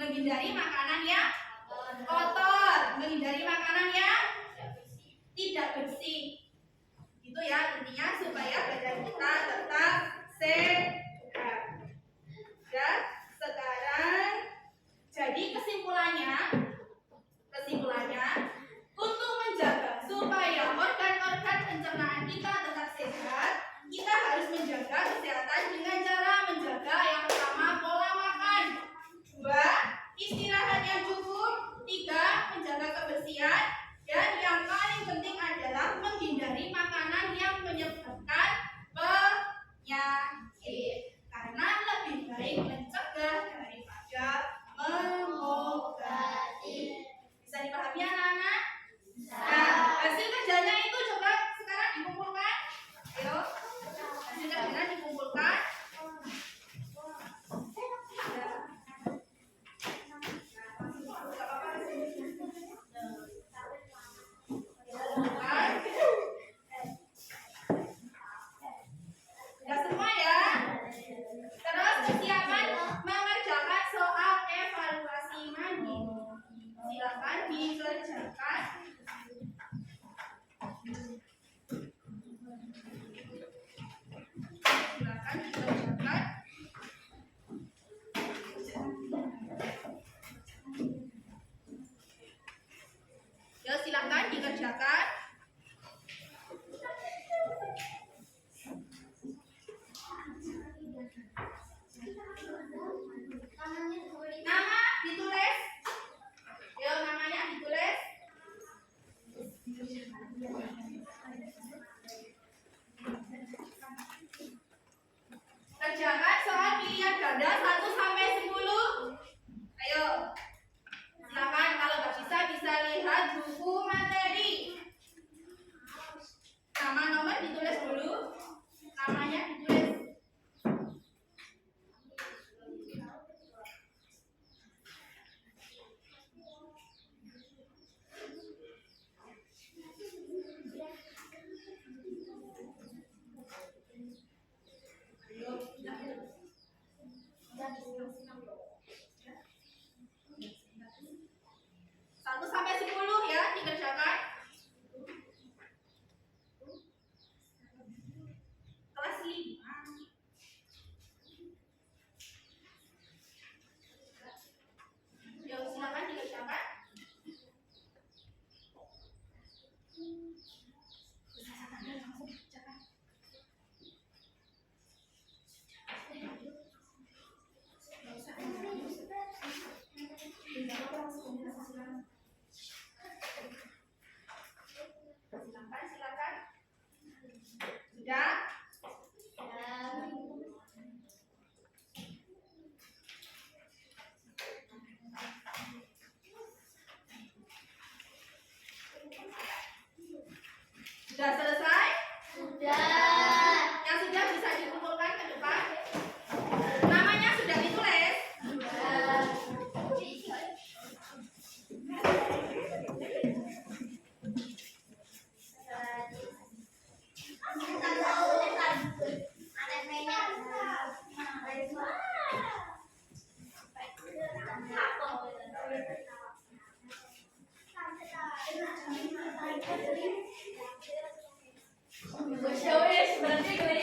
menghindari makanan yang kotor, menghindari makanan yang tidak bersih. Itu ya intinya supaya badan kita tetap sehat. Ya, sekarang jadi kesimpulannya untuk menjaga supaya organ-organ pencernaan kita tetap sehat, kita harus menjaga kesehatan dengan cara menjaga yang pertama pola makan, 2 istirahat yang cukup, 3 menjaga kebersihan, dan yang paling penting adalah menghindari makanan yang menyebabkan penyakit, karena lebih baik mencegah daripada mengobati. Bisa dipahami anak-anak? Nah, hasil kerjanya itu coba sekarang dikumpulkan. Ayo, hasil kerjanya dikumpulkan. Sudah semua ya. Terus persiapan mengerjakan soal evaluasi mandiri. Silakan dikerjakan. Ya, silakan dikerjakan. Nama ditulis. Ya, namanya ditulis. Kerjakan soal pilihan ganda 1 sampai 10. Ayo. Silakan kalau nggak bisa lihat buku materi. Nama nomor ditulis dulu. Namanya ditulis. Satu sampai 10 ya dikerjakan. Kelas 5. Ya, silakan dikerjakan. Silakan. Sudah? Sudah selesai? Sudah. Yang sudah bisa dikumpulkan ke depan. Namanya sudah ditulis? Wes berarti gue